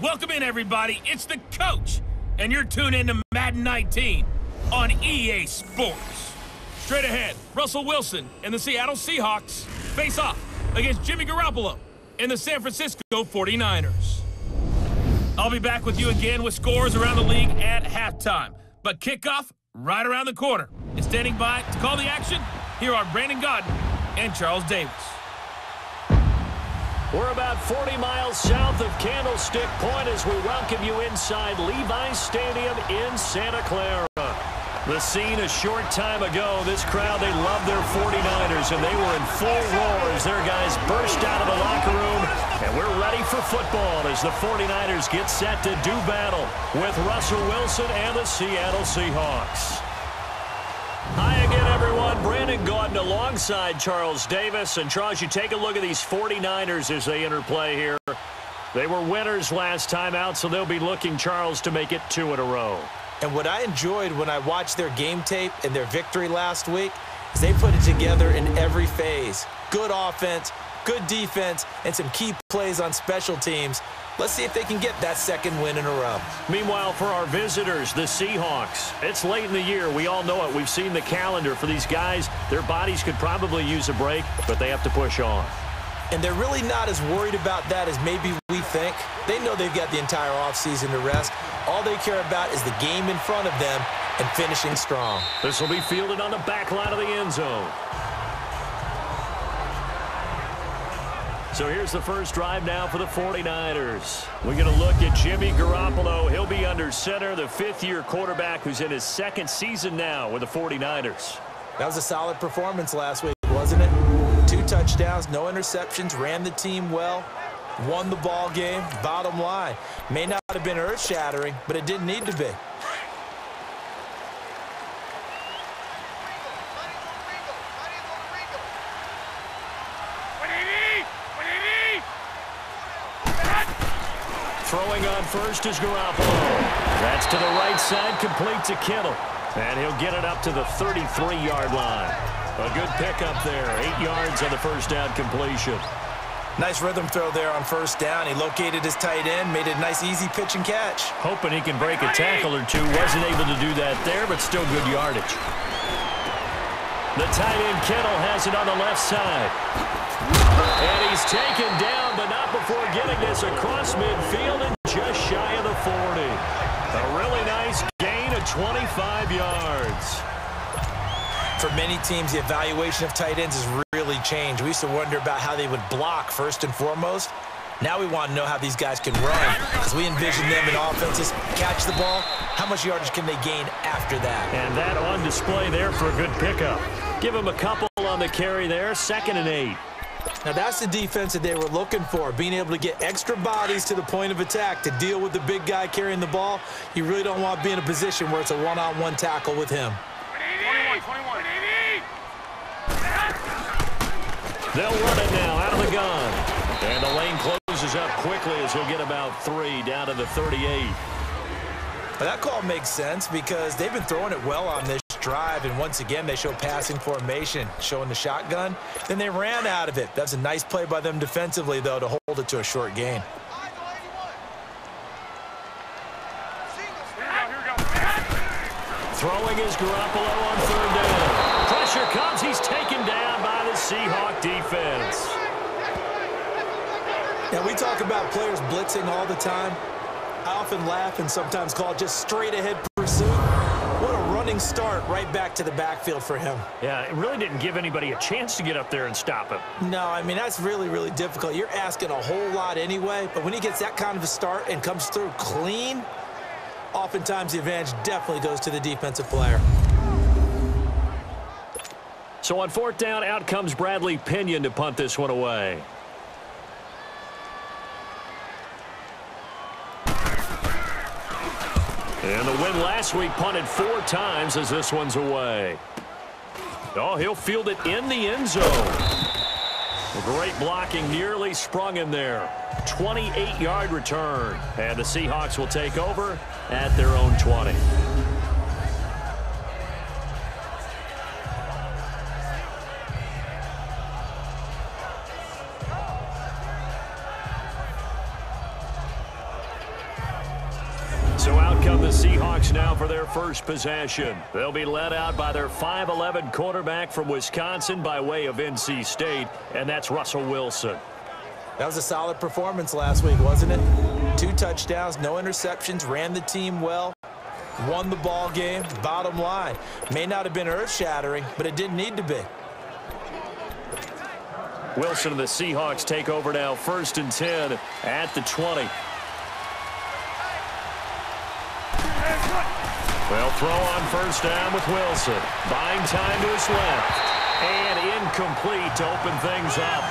Welcome in, everybody. It's the coach, and you're tuned in to Madden 19 on EA Sports. Straight ahead, Russell Wilson and the Seattle Seahawks face off against Jimmy Garoppolo and the San Francisco 49ers. I'll be back with you again with scores around the league at halftime, but kickoff right around the corner. And standing by to call the action, here are Brandon Godden and Charles Davis. We're about 40 miles south of Candlestick Point as we welcome you inside Levi's Stadium in Santa Clara. The scene a short time ago, this crowd, they love their 49ers, and they were in full roar as their guys burst out of the locker room. And we're ready for football as the 49ers get set to do battle with Russell Wilson and the Seattle Seahawks. Hi again, everyone. Brandon Godden alongside Charles Davis. And Charles, you take a look at these 49ers as they interplay here. They were winners last time out, so they'll be looking, Charles, to make it 2 in a row. And what I enjoyed when I watched their game tape and their victory last week is they put it together in every phase. Good offense, good defense, and some key plays on special teams. Let's see if they can get that second win in a row. Meanwhile, for our visitors, the Seahawks, it's late in the year. We all know it. We've seen the calendar for these guys. Their bodies could probably use a break, but they have to push on. And they're really not as worried about that as maybe we think. They know they've got the entire offseason to rest. All they care about is the game in front of them and finishing strong. This will be fielded on the back line of the end zone. So here's the first drive now for the 49ers. We're going to look at Jimmy Garoppolo. He'll be under center, the fifth-year quarterback who's in his second season now with the 49ers. That was a solid performance last week, wasn't it? 2 touchdowns, no interceptions, ran the team well, won the ball game. Bottom line, may not have been earth-shattering, but it didn't need to be. Throwing on first is Garoppolo. That's to the right side, complete to Kittle. And he'll get it up to the 33-yard line. A good pickup there, 8 yards on the first down completion. Nice rhythm throw there on first down. He located his tight end, made a nice easy pitch and catch. Hoping he can break a tackle or two. Wasn't able to do that there, but still good yardage. The tight end Kittle has it on the left side. And he's taken down, but not before getting this across midfield and just shy of the 40. A really nice gain of 25 yards. For many teams, the evaluation of tight ends has really changed. We used to wonder about how they would block first and foremost. Now we want to know how these guys can run. As we envision them in offenses, catch the ball, how much yardage can they gain after that? And that on display there for a good pickup. Give him a couple on the carry there, 2nd and 8. Now that's the defense that they were looking for, being able to get extra bodies to the point of attack to deal with the big guy carrying the ball. You really don't want to be in a position where it's a one-on-one tackle with him. 21. They'll run it now out of the gun. And the lane closes up quickly as he'll get about 3 down to the 38. Well, that call makes sense because they've been throwing it well on this drive, and once again they show passing formation, showing the shotgun. Then they ran out of it. That's a nice play by them defensively, though, to hold it to a short gain. Throwing is Garoppolo on 3rd down. Pressure comes. He's taken down by the Seahawk defense. Now, we talk about players blitzing all the time. I often laugh and sometimes call it just straight-ahead pursuit. What a running start right back to the backfield for him. Yeah, it really didn't give anybody a chance to get up there and stop him. No, I mean, that's really, really difficult. You're asking a whole lot anyway, but when he gets that kind of a start and comes through clean, oftentimes the advantage definitely goes to the defensive player. So on 4th down, out comes Bradley Pinion to punt this one away. And the win last week punted 4 times as this one's away. Oh, he'll field it in the end zone. Great blocking, nearly sprung him there. 28-yard return. And the Seahawks will take over at their own 20. So out come the Seahawks now for their first possession. They'll be led out by their 5'11" quarterback from Wisconsin by way of NC State, and that's Russell Wilson. That was a solid performance last week, wasn't it? 2 touchdowns, no interceptions, ran the team well, won the ball game. Bottom line, may not have been earth-shattering, but it didn't need to be. Wilson and the Seahawks take over now, 1st and 10 at the 20. They'll throw on 1st down with Wilson. Buying time to his left. And incomplete to open things up.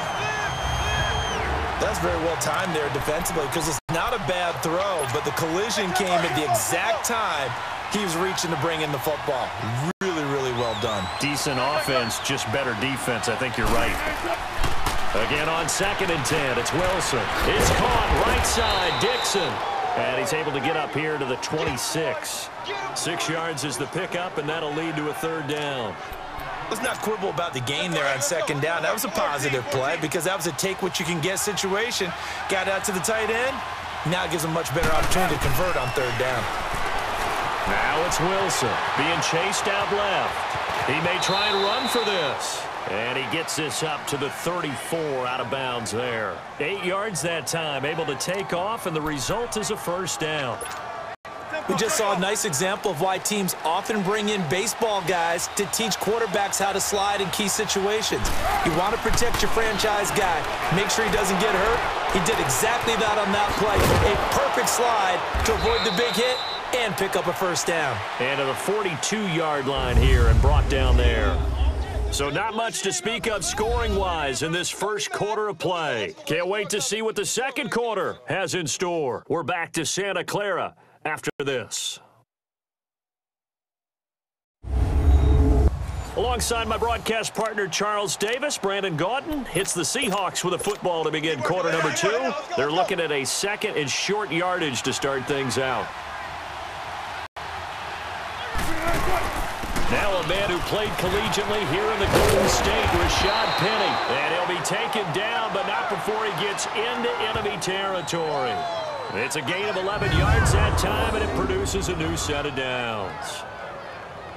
That's very well timed there defensively because it's not a bad throw, but the collision came at the exact time he was reaching to bring in the football. Really, really well done. Decent offense, just better defense. I think you're right. Again on 2nd and 10, it's Wilson. It's caught right side, Dixon. And he's able to get up here to the 26. 6 yards is the pickup, and that'll lead to a 3rd down. Let's not quibble about the gain there on 2nd down. That was a positive play because that was a take-what-you-can-get situation. Got out to the tight end. Now it gives him a much better opportunity to convert on 3rd down. Now it's Wilson being chased out left. He may try and run for this. And he gets this up to the 34 out of bounds there. 8 yards that time, able to take off, and the result is a 1st down. We just saw a nice example of why teams often bring in baseball guys to teach quarterbacks how to slide in key situations. You want to protect your franchise guy. Make sure he doesn't get hurt. He did exactly that on that play. A perfect slide to avoid the big hit and pick up a 1st down. And to the 42-yard line here and brought down there. So not much to speak of scoring-wise in this 1st quarter of play. Can't wait to see what the 2nd quarter has in store. We're back to Santa Clara after this. Alongside my broadcast partner Charles Davis, Brandon Gaudin hits the Seahawks with a football to begin quarter number 2. They're looking at a 2nd and short yardage to start things out. Now a man who played collegiately here in the Golden State, Rashad Penny. And he'll be taken down, but not before he gets into enemy territory. It's a gain of 11 yards that time, and it produces a new set of downs.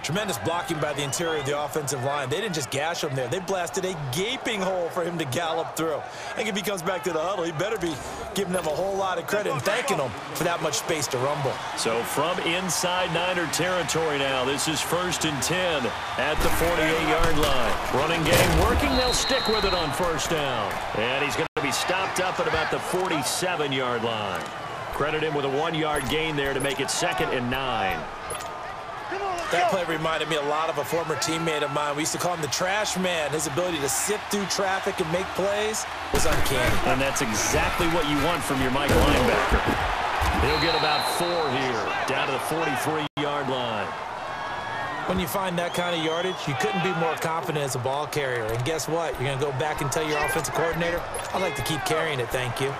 Tremendous blocking by the interior of the offensive line. They didn't just gash him there. They blasted a gaping hole for him to gallop through. And if he comes back to the huddle, he better be giving them a whole lot of credit and thanking them for that much space to rumble. So from inside Niner territory now, this is 1st and 10 at the 48-yard line. Running game working. They'll stick with it on 1st down. And he's going to be stopped up at about the 47-yard line. Credit him with a 1-yard gain there to make it 2nd and 9. That play reminded me a lot of a former teammate of mine. We used to call him the trash man. His ability to sift through traffic and make plays was uncanny. And that's exactly what you want from your Mike linebacker. He'll get about 4 here, down to the 43-yard line. When you find that kind of yardage, you couldn't be more confident as a ball carrier. And guess what? You're going to go back and tell your offensive coordinator, I'd like to keep carrying it, thank you.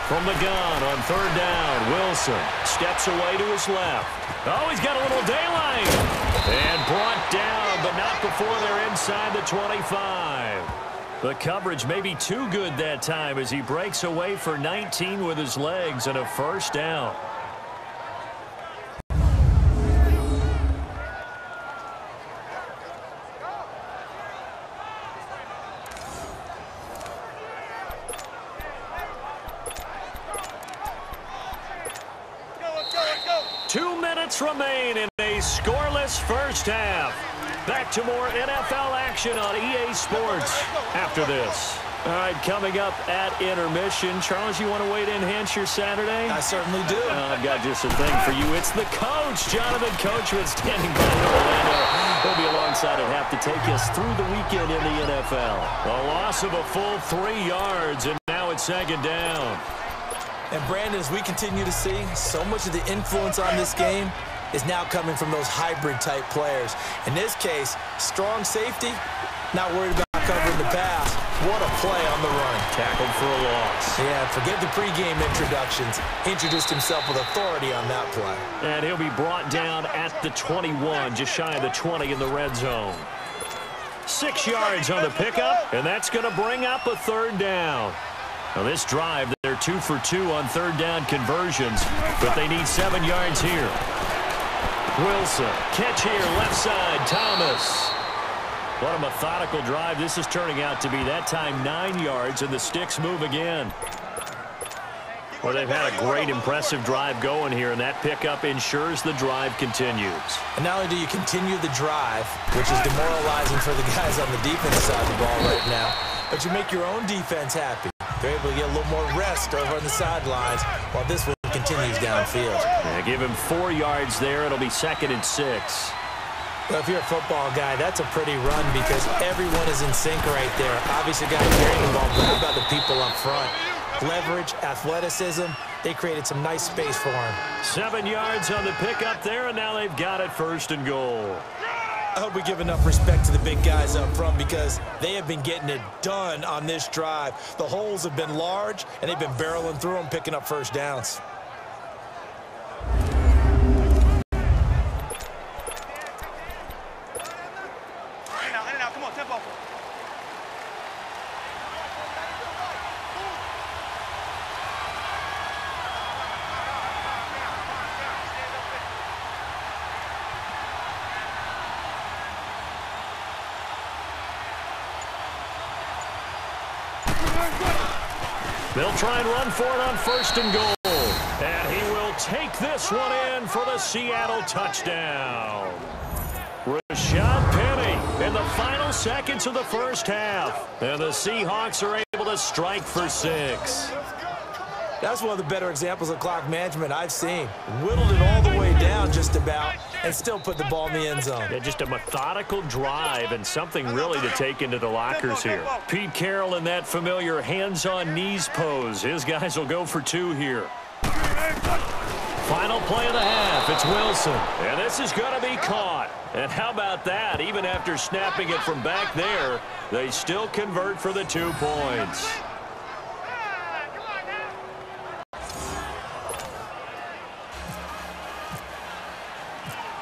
From the gun on 3rd down, Wilson steps away to his left. Oh, he's got a little daylight. And brought down, but not before they're inside the 25. The coverage may be too good that time as he breaks away for 19 with his legs and a 1st down. Remain in a scoreless 1st half. Back to more NFL action on EA Sports after this. All right, coming up at intermission. Charles, you want to wait to enhance your Saturday? I certainly do. I've got just a thing for you. It's the coach, Jonathan Coachman, standing by in Orlando. He'll be alongside at half to take us through the weekend in the NFL. A loss of a full 3 yards, and now it's 2nd down. And, Brandon, as we continue to see, so much of the influence on this game is now coming from those hybrid-type players. In this case, strong safety, not worried about covering the pass. What a play on the run. Tackled for a loss. Yeah, forget the pregame introductions. Introduced himself with authority on that play. And he'll be brought down at the 21, just shy of the 20 in the red zone. 6 yards on the pickup, and that's going to bring up a third down. Now this drive, they're 2 for 2 on third down conversions, but they need 7 yards here. Wilson, catch here, left side, Thomas. What a methodical drive this is turning out to be. That time 9 yards, and the sticks move again. Well, they've had a great, impressive drive going here, and that pickup ensures the drive continues. And not only do you continue the drive, which is demoralizing for the guys on the defensive side of the ball right now, but you make your own defense happy. They're able to get a little more rest over on the sidelines while this one continues downfield. Yeah, give him 4 yards there. It'll be 2nd and 6. Well, if you're a football guy, that's a pretty run because everyone is in sync right there. Obviously, guys carrying the ball, but how about the people up front? Leverage, athleticism, they created some nice space for him. 7 yards on the pickup there, and now they've got it 1st and goal. I hope we give enough respect to the big guys up front because they have been getting it done on this drive. The holes have been large, and they've been barreling through them, picking up first downs. Come on, tempo. They'll try and run for it on 1st and goal. And he will take this one in for the Seattle touchdown. Rashad Penny in the final seconds of the first half. And the Seahawks are able to strike for 6. That's one of the better examples of clock management I've seen. Whittled it all the way down just about and still put the ball in the end zone. Yeah, just a methodical drive and something really to take into the lockers here. Pete Carroll in that familiar hands-on knees pose. His guys will go for 2 here. Final play of the half. It's Wilson. And this is going to be caught. And how about that? Even after snapping it from back there, they still convert for the 2 points.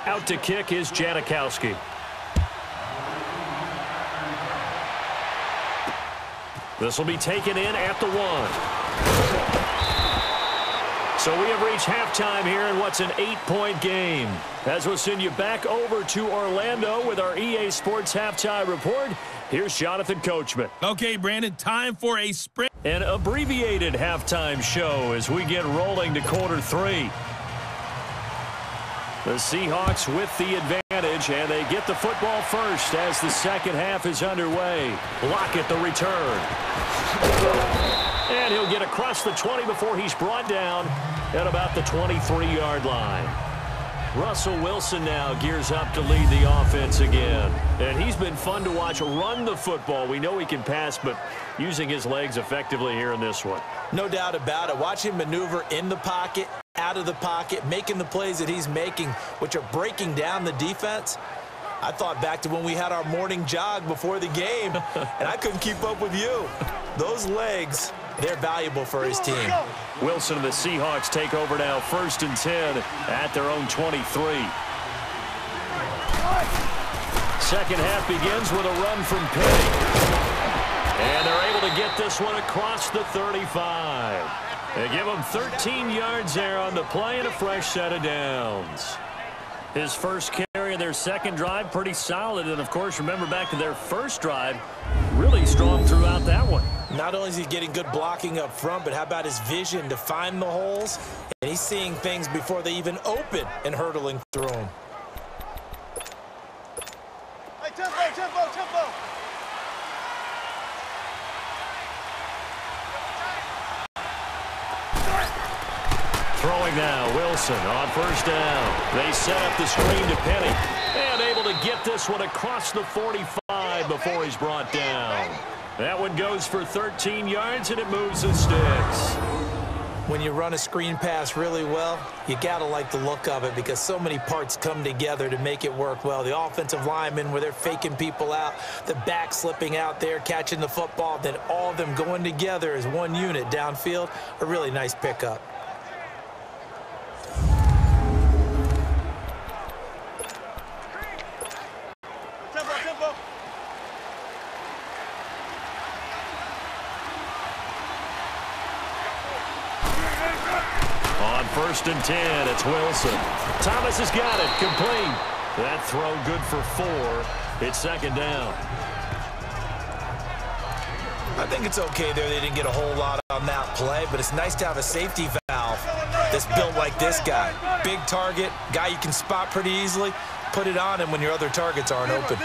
Out to kick is Janikowski. This will be taken in at the 1. So we have reached halftime here in what's an 8-point game. As we'll send you back over to Orlando with our EA Sports Halftime Report, here's Jonathan Coachman. Okay, Brandon, time for a sprint. An abbreviated halftime show as we get rolling to quarter 3. The Seahawks with the advantage, and they get the football first as the second half is underway. Lockett the return. And he'll get across the 20 before he's brought down at about the 23-yard line. Russell Wilson now gears up to lead the offense again. And he's been fun to watch run the football. We know he can pass, but using his legs effectively here in this one. No doubt about it. Watch him maneuver in the pocket, out of the pocket, making the plays that he's making, which are breaking down the defense. I thought back to when we had our morning jog before the game, and I couldn't keep up with you. Those legs, they're valuable for his team. Wilson and the Seahawks take over now 1st and 10 at their own 23. Second half begins with a run from Penny. And they're able to get this one across the 35. They give him 13 yards there on the play and a fresh set of downs. His first carry of their second drive, pretty solid. And, of course, remember back to their first drive, really strong throughout that one. Not only is he getting good blocking up front, but how about his vision to find the holes? And he's seeing things before they even open and hurdling through them. Hey, tempo. Throwing now, Wilson on 1st down. They set up the screen to Penny. And able to get this one across the 45 before he's brought down. That one goes for 13 yards, and it moves the sticks. When you run a screen pass really well, you got to like the look of it because so many parts come together to make it work well. The offensive linemen where they're faking people out, the back slipping out there, catching the football, then all of them going together as one unit downfield. A really nice pickup. first and 10, it's Wilson. Thomas has got it, complete. That throw good for 4. It's second down. I think it's okay there. They didn't get a whole lot on that play, but it's nice to have a safety valve that's built like this guy. Big target, guy you can spot pretty easily. Put it on him when your other targets aren't open.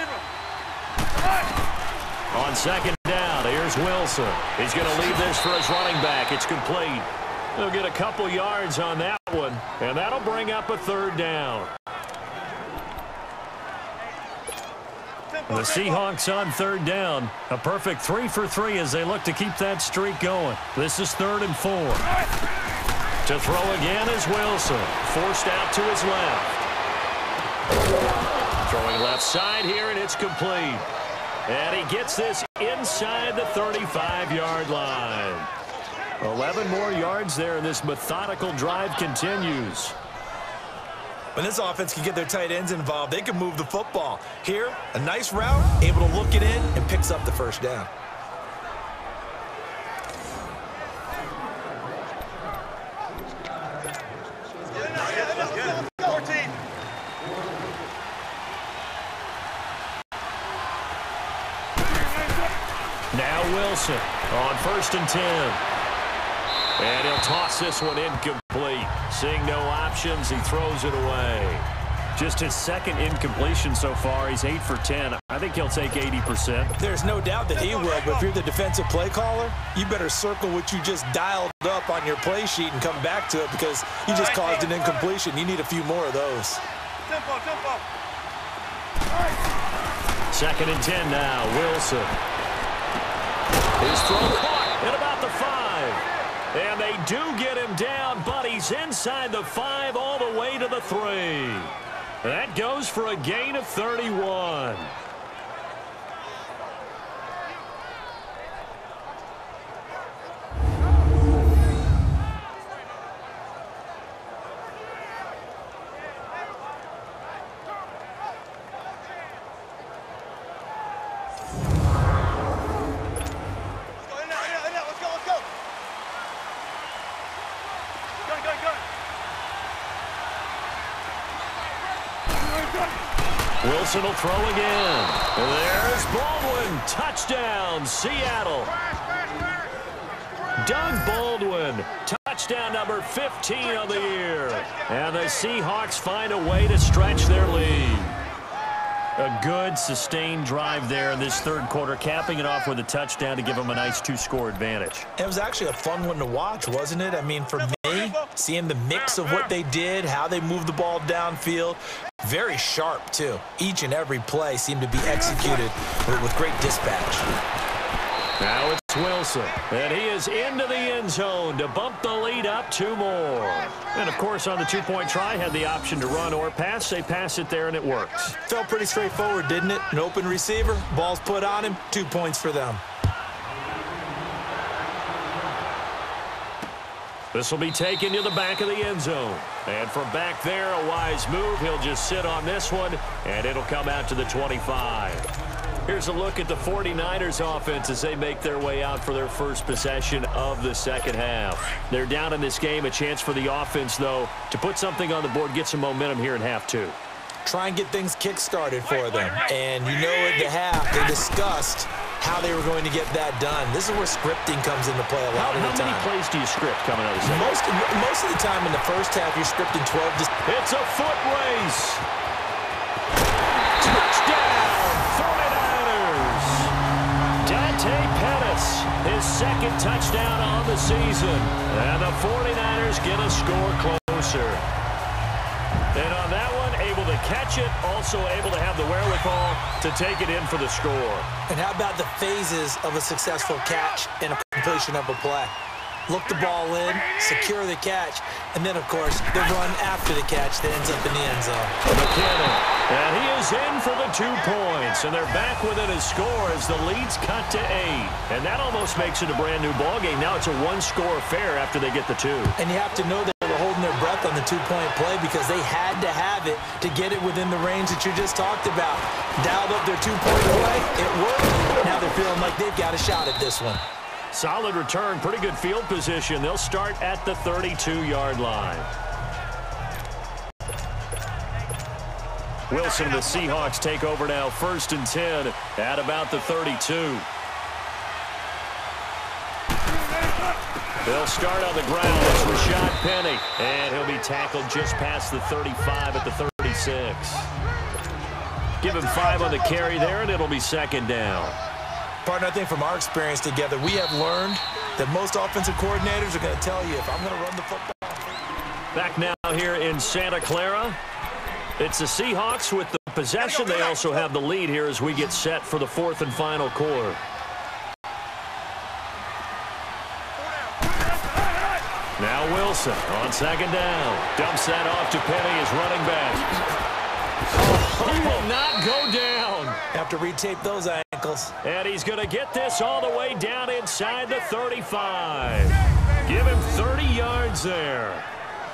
On second down, here's Wilson. He's going to leave this for his running back. It's complete. He'll get a couple yards on that one, and that'll bring up a third down. The Seahawks on third down. A perfect 3 for 3 as they look to keep that streak going. This is 3rd and 4. To throw again is Wilson. Forced out to his left. Throwing left side here, and it's complete. And he gets this inside the 35-yard line. 11 more yards there, and this methodical drive continues. When this offense can get their tight ends involved, they can move the football. Here, a nice route, able to look it in, and picks up the first down. Now Wilson on 1st and 10. And he'll toss this one incomplete. Seeing no options, he throws it away. Just his second incompletion so far. He's 8 for 10. I think he'll take 80%. There's no doubt that he will, but if you're the defensive play caller, you better circle what you just dialed up on your play sheet and come back to it because you just caused an incompletion. You need a few more of those. Tempo, tempo. 2nd and 10 now. Wilson. His throw caught at about the 5. And they do get him down, but he's inside the 5 all the way to the 3. That goes for a gain of 31. Wilson will throw again. There's Baldwin. Touchdown, Seattle. Doug Baldwin, touchdown number 15 of the year. And the Seahawks find a way to stretch their lead. A good, sustained drive there in this 3rd quarter, capping it off with a touchdown to give them a nice 2-score advantage. It was actually a fun one to watch, wasn't it? I mean, for me, seeing the mix of what they did, how they moved the ball downfield, very sharp, too. Each and every play seemed to be executed with great dispatch. Now it's Wilson, and he is into the end zone to bump the lead up 2 more. And, of course, on the 2-point try, had the option to run or pass. They pass it there, and it works. Felt pretty straightforward, didn't it? An open receiver, ball's put on him, 2 points for them. This will be taken to the back of the end zone. And from back there, a wise move. He'll just sit on this one, and it'll come out to the 25. Here's a look at the 49ers offense as they make their way out for their first possession of the second half. They're down in this game. A chance for the offense, though, to put something on the board, get some momentum here in half 2. Try and get things kick-started for them. And you know at the half, they discussed how they were going to get that done. This is where scripting comes into play a lot of the time. How many plays do you script coming out of the second? Most of the time in the first half, you're scripting 12. It's a foot race. Touchdown, 49ers. Dante Pettis, his second touchdown on the season. And the 49ers get a score closer. And on that one, able to catch it, also able to have the wherewithal to take it in for the score. And how about the phases of a successful catch and a completion of a play? Look the ball in, secure the catch, and then, of course, the run after the catch that ends up in the end zone. McKinnon, and he is in for the 2 points, and they're back within a score as the lead's cut to 8. And that almost makes it a brand-new ballgame. Now it's a 1-score affair after they get the 2. And you have to know that holding their breath on the 2-point play because they had to have it to get it within the range that you just talked about. Dialed up their 2-point play. It worked. Now they're feeling like they've got a shot at this one. Solid return. Pretty good field position. They'll start at the 32-yard line. Wilson and the Seahawks take over now, 1st and 10 at about the 32. They'll start on the ground. It's Rashad Penny, and he'll be tackled just past the 35 at the 36. Give him 5 on the carry there, and it'll be 2nd down. Partner, I think from our experience together, we have learned that most offensive coordinators are going to tell you, if I'm going to run the football. Back now here in Santa Clara. It's the Seahawks with the possession. They also have the lead here as we get set for the 4th and final quarter. Now Wilson on 2nd down. Dumps that off to Penny as running back. He will not go down. Have to retape those ankles. And he's going to get this all the way down inside the 35. Give him 30 yards there.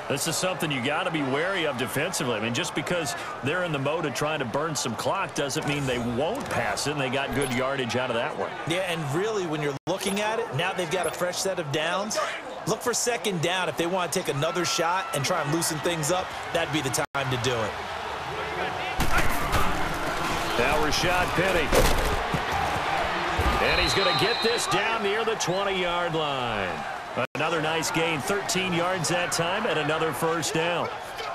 This is something you got to be wary of defensively. I mean, just because they're in the mode of trying to burn some clock doesn't mean they won't pass it, and they got good yardage out of that one. Yeah, and really, when you're looking at it, now they've got a fresh set of downs. Look for 2nd down. If they want to take another shot and try and loosen things up, that'd be the time to do it. Now Rashad Penny. And he's going to get this down near the 20-yard line. Another nice gain, 13 yards that time, and another 1st down.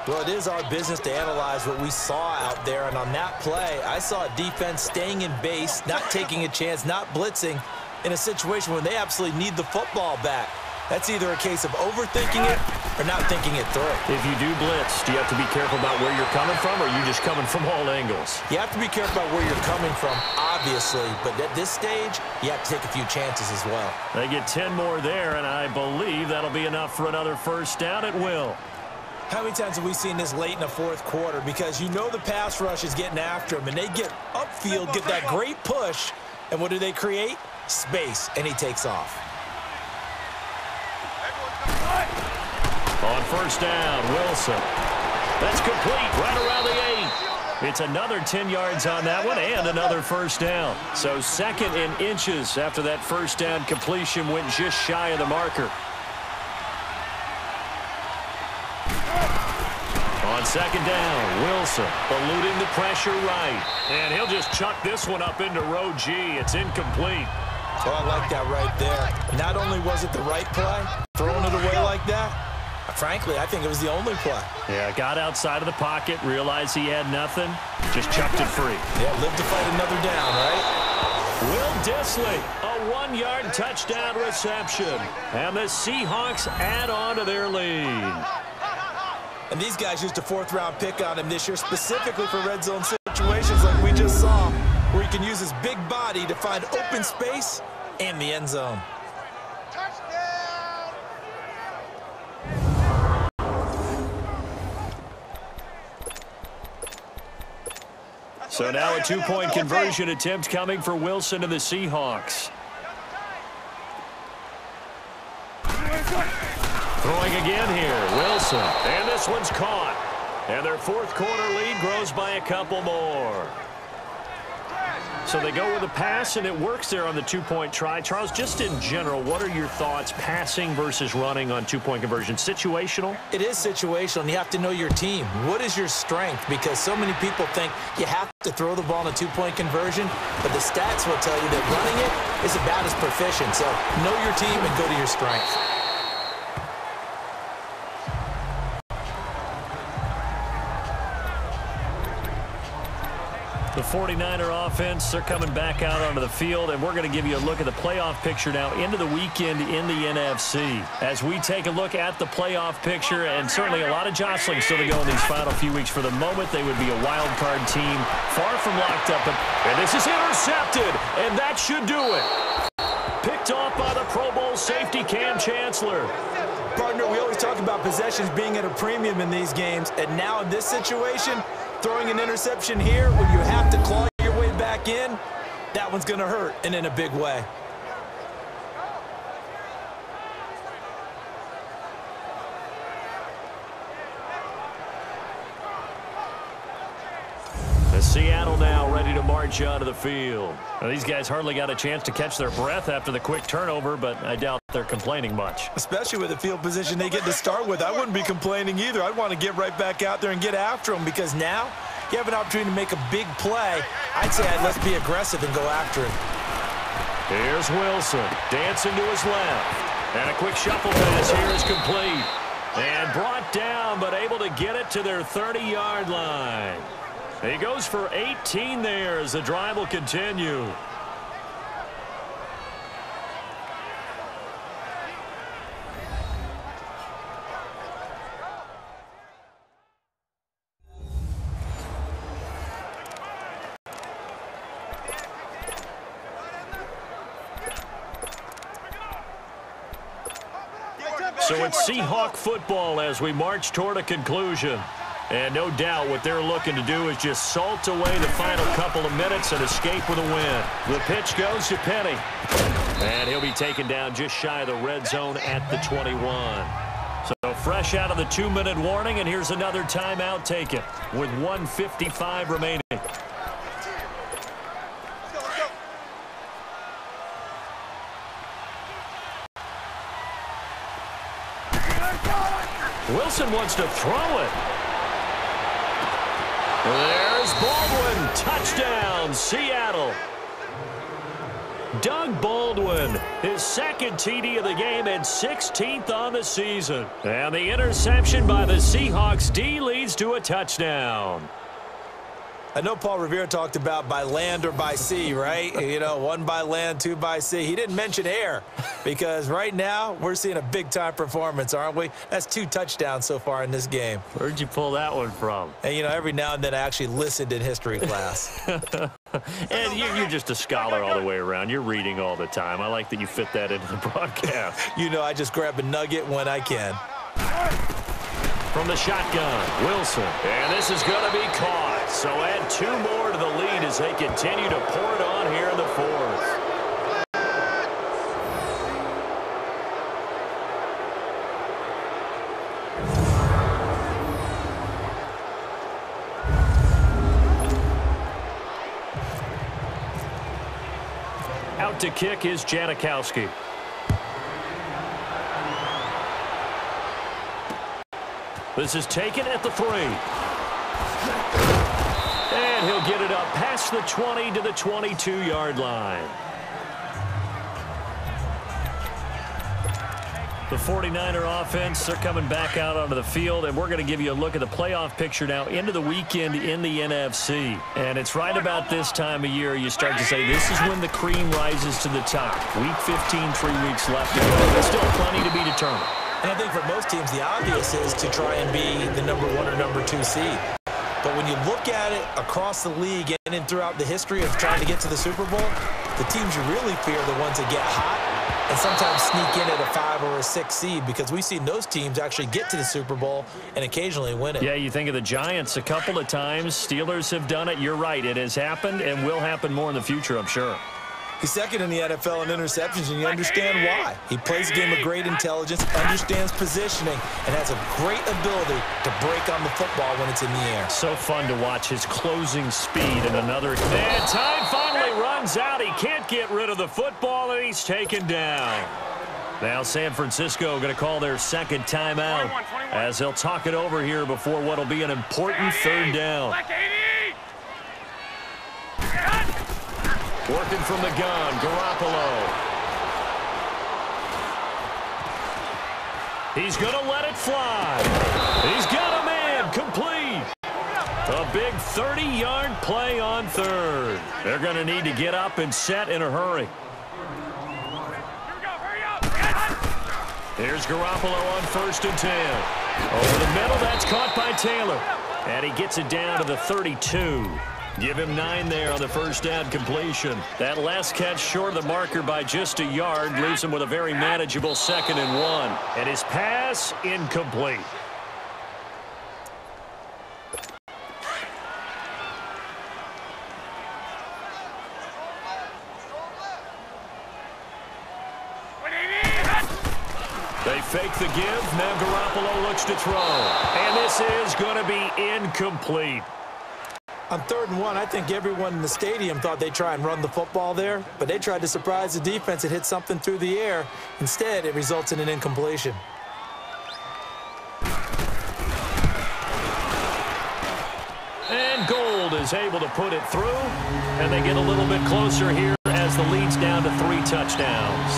Well, it is our business to analyze what we saw out there, and on that play, I saw a defense staying in base, not taking a chance, not blitzing in a situation where they absolutely need the football back. That's either a case of overthinking it or not thinking it through. If you do blitz, do you have to be careful about where you're coming from, or are you just coming from all angles? You have to be careful about where you're coming from, obviously, but at this stage, you have to take a few chances as well. They get 10 more there, and I believe that'll be enough for another 1st down. It will. How many times have we seen this late in the 4th quarter? Because you know the pass rush is getting after them, and they get upfield, get that great push, and what do they create? Space, and he takes off. On 1st down, Wilson. That's complete right around the 8. It's another 10 yards on that one and another 1st down. So 2nd in inches after that 1st down completion went just shy of the marker. On 2nd down, Wilson eluding the pressure right. And he'll just chuck this one up into row G. It's incomplete. Oh, I like that right there. Not only was it the right play, throwing it away like that, frankly, I think it was the only play. Yeah, got outside of the pocket, realized he had nothing, just chucked it free. Yeah, live to fight another down, right? Will Dissly, a 1-yard touchdown reception. And the Seahawks add on to their lead. And these guys used a 4th-round pick on him this year, specifically for red zone situations like we just saw, where he can use his big body to find open space and the end zone. So now a 2-point conversion attempt coming for Wilson and the Seahawks. Throwing again here, Wilson. And this one's caught. And their 4th quarter lead grows by a couple more. So they go with a pass, and it works there on the 2-point try. Charles, just in general, what are your thoughts passing versus running on 2-point conversion? Situational? It is situational, and you have to know your team. What is your strength? Because so many people think you have to throw the ball in a 2-point conversion, but the stats will tell you that running it is about as proficient. So know your team and go to your strength. The 49er offense, they're coming back out onto the field, and we're going to give you a look at the playoff picture now into the weekend in the NFC. As we take a look at the playoff picture, and certainly a lot of jostling still to go in these final few weeks. For the moment, they would be a wild card team, far from locked up. And this is intercepted, and that should do it. Picked off by the Pro Bowl safety Cam Chancellor. Partner, we always talk about possessions being at a premium in these games, and now in this situation, throwing an interception here when you have to claw your way back in, that one's going to hurt, and in a big way. Seattle now ready to march onto the field. Now, these guys hardly got a chance to catch their breath after the quick turnover, but I doubt they're complaining much. Especially with the field position they get to start with. I wouldn't be complaining either. I'd want to get right back out there and get after them, because now you have an opportunity to make a big play, I'd say let's be aggressive and go after it. Here's Wilson, dancing to his left. And a quick shuffle pass here is complete. And brought down, but able to get it to their 30-yard line. He goes for 18 there as the drive will continue. So it's Seahawk football as we march toward a conclusion. And no doubt what they're looking to do is just salt away the final couple of minutes and escape with a win. The pitch goes to Penny. And he'll be taken down just shy of the red zone at the 21. So fresh out of the 2-minute warning, and here's another timeout taken with 1:55 remaining. Wilson wants to throw it. There's Baldwin. Touchdown, Seattle. Doug Baldwin, his second TD of the game and 16th on the season. And the interception by the Seahawks D leads to a touchdown. I know Paul Revere talked about by land or by sea, right? You know, 1 by land, 2 by sea. He didn't mention air because right now we're seeing a big-time performance, aren't we? That's 2 touchdowns so far in this game. Where'd you pull that one from? And, you know, every now and then I actually listened in history class. And you're just a scholar all the way around. You're reading all the time. I like that you fit that into the broadcast. You know, I just grab a nugget when I can. From the shotgun, Wilson. And this is going to be caught. So add 2 more to the lead as they continue to pour it on here in the 4th. Out to kick is Janikowski. This is taken at the 3. And he'll get it up past the 20 to the 22-yard line. The 49er offense, they're coming back out onto the field, and we're going to give you a look at the playoff picture now into the weekend in the NFC. And it's right about this time of year you start to say this is when the cream rises to the top. Week 15, 3 weeks left to go. There's still plenty to be determined. And I think for most teams, the obvious is to try and be the number 1 or number 2 seed. But when you look at it across the league and throughout the history of trying to get to the Super Bowl, the teams you really fear are the ones that get hot and sometimes sneak in at a 5 or a 6 seed, because we've seen those teams actually get to the Super Bowl and occasionally win it. Yeah, you think of the Giants a couple of times. Steelers have done it. You're right. It has happened and will happen more in the future, I'm sure. He's second in the NFL in interceptions, and you understand why. He plays a game of great intelligence, understands positioning, and has a great ability to break on the football when it's in the air. So fun to watch his closing speed and another. And time finally runs out. He can't get rid of the football, and he's taken down. Now San Francisco going to call their second timeout as they'll talk it over here before what will be an important 3rd down. Working from the gun, Garoppolo. He's going to let it fly. He's got a man, complete. A big 30-yard play on 3rd. They're going to need to get up and set in a hurry. Here's Garoppolo on 1st and 10. Over the middle, that's caught by Taylor. And he gets it down to the 32. Give him 9 there on the 1st down completion. That last catch short of the marker by just a yard leaves him with a very manageable 2nd and 1. And his pass incomplete. They fake the give. Now Garoppolo looks to throw. And this is going to be incomplete. On 3rd and 1, I think everyone in the stadium thought they'd try and run the football there, but they tried to surprise the defense and hit something through the air. Instead, it results in an incompletion. And goal is able to put it through, and they get a little bit closer here as the lead's down to 3 touchdowns.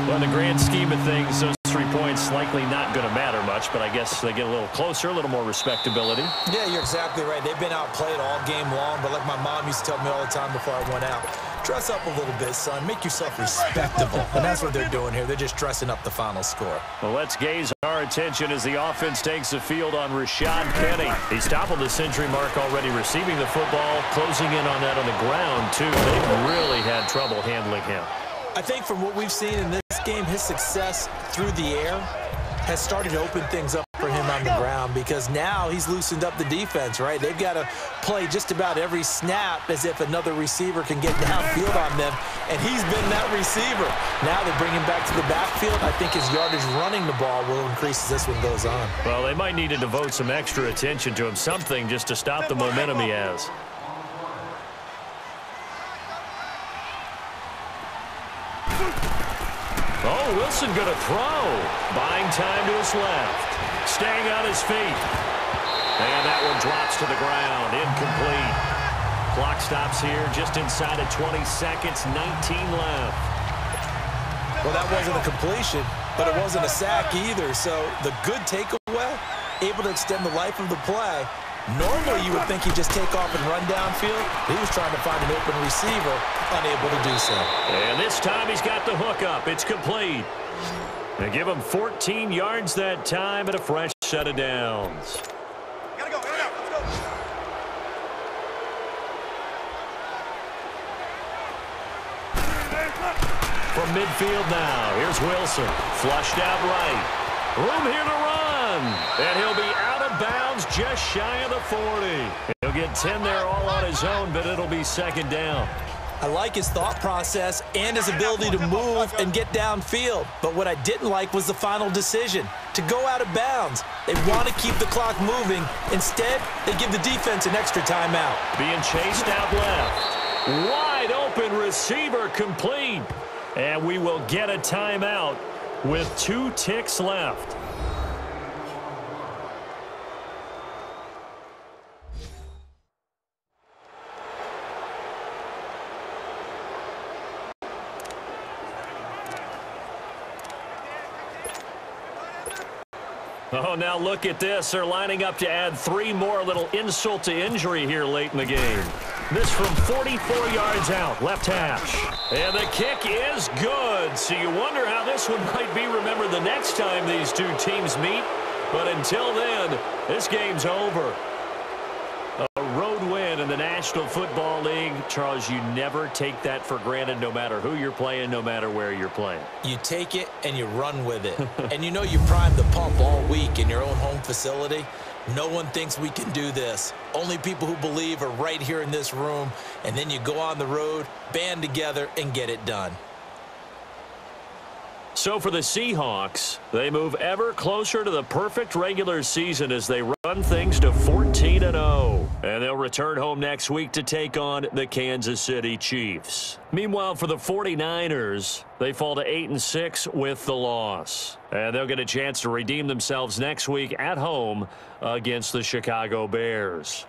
Well, in the grand scheme of things, those 3 points likely not going to matter much, but I guess they get a little closer, a little more respectability. Yeah, you're exactly right. They've been outplayed all game long, but like my mom used to tell me all the time before I went out, dress up a little bit, son. Make yourself respectable. And that's what they're doing here. They're just dressing up the final score. Well, let's gaze our attention as the offense takes the field on Rashad Penny. He's toppled the century mark already, receiving the football, closing in on that on the ground, too. They've really had trouble handling him. I think from what we've seen in this game, his success through the air has started to open things up for him on the ground, because now he's loosened up the defense, right? They've got to play just about every snap as if another receiver can get downfield on them, and he's been that receiver. Now they bring him back to the backfield. I think his yardage running the ball will increase as this one goes on. Well, they might need to devote some extra attention to him, something just to stop the momentum he has. Oh, Wilson going to throw. Buying time to his left. Staying on his feet. And that one drops to the ground. Incomplete. Clock stops here just inside of 20 seconds. 19 left. Well, that wasn't a completion, but it wasn't a sack either. So the good takeaway, able to extend the life of the play. Normally, you would think he'd just take off and run downfield. He was trying to find an open receiver, unable to do so. And this time he's got the hook up. It's complete. They give him 14 yards that time and a fresh set of downs. Gotta go, let's go. From midfield now, here's Wilson. Flushed out right. Room here to run. And he'll be out of bounds just shy of the 40. He'll get 10 there all on his own, but it'll be second down. I like his thought process and his ability to move and get downfield. But what I didn't like was the final decision, to go out of bounds. They want to keep the clock moving. Instead, they give the defense an extra timeout. Being chased out left. Wide open receiver complete. And we will get a timeout with 2 ticks left. Oh, now look at this. They're lining up to add 3 more, a little insult to injury here late in the game. This from 44 yards out, left hash. And the kick is good. So you wonder how this one might be remembered the next time these two teams meet. But until then, this game's over. A road win in the National Football League. Charles, you never take that for granted, no matter who you're playing, no matter where you're playing. You take it and you run with it. And you know you primed the pump all week in your own home facility. No one thinks we can do this. Only people who believe are right here in this room. And then you go on the road, band together, and get it done. So for the Seahawks, they move ever closer to the perfect regular season as they run things to 14-0. And they'll return home next week to take on the Kansas City Chiefs. Meanwhile, for the 49ers, they fall to 8-6 with the loss. And they'll get a chance to redeem themselves next week at home against the Chicago Bears.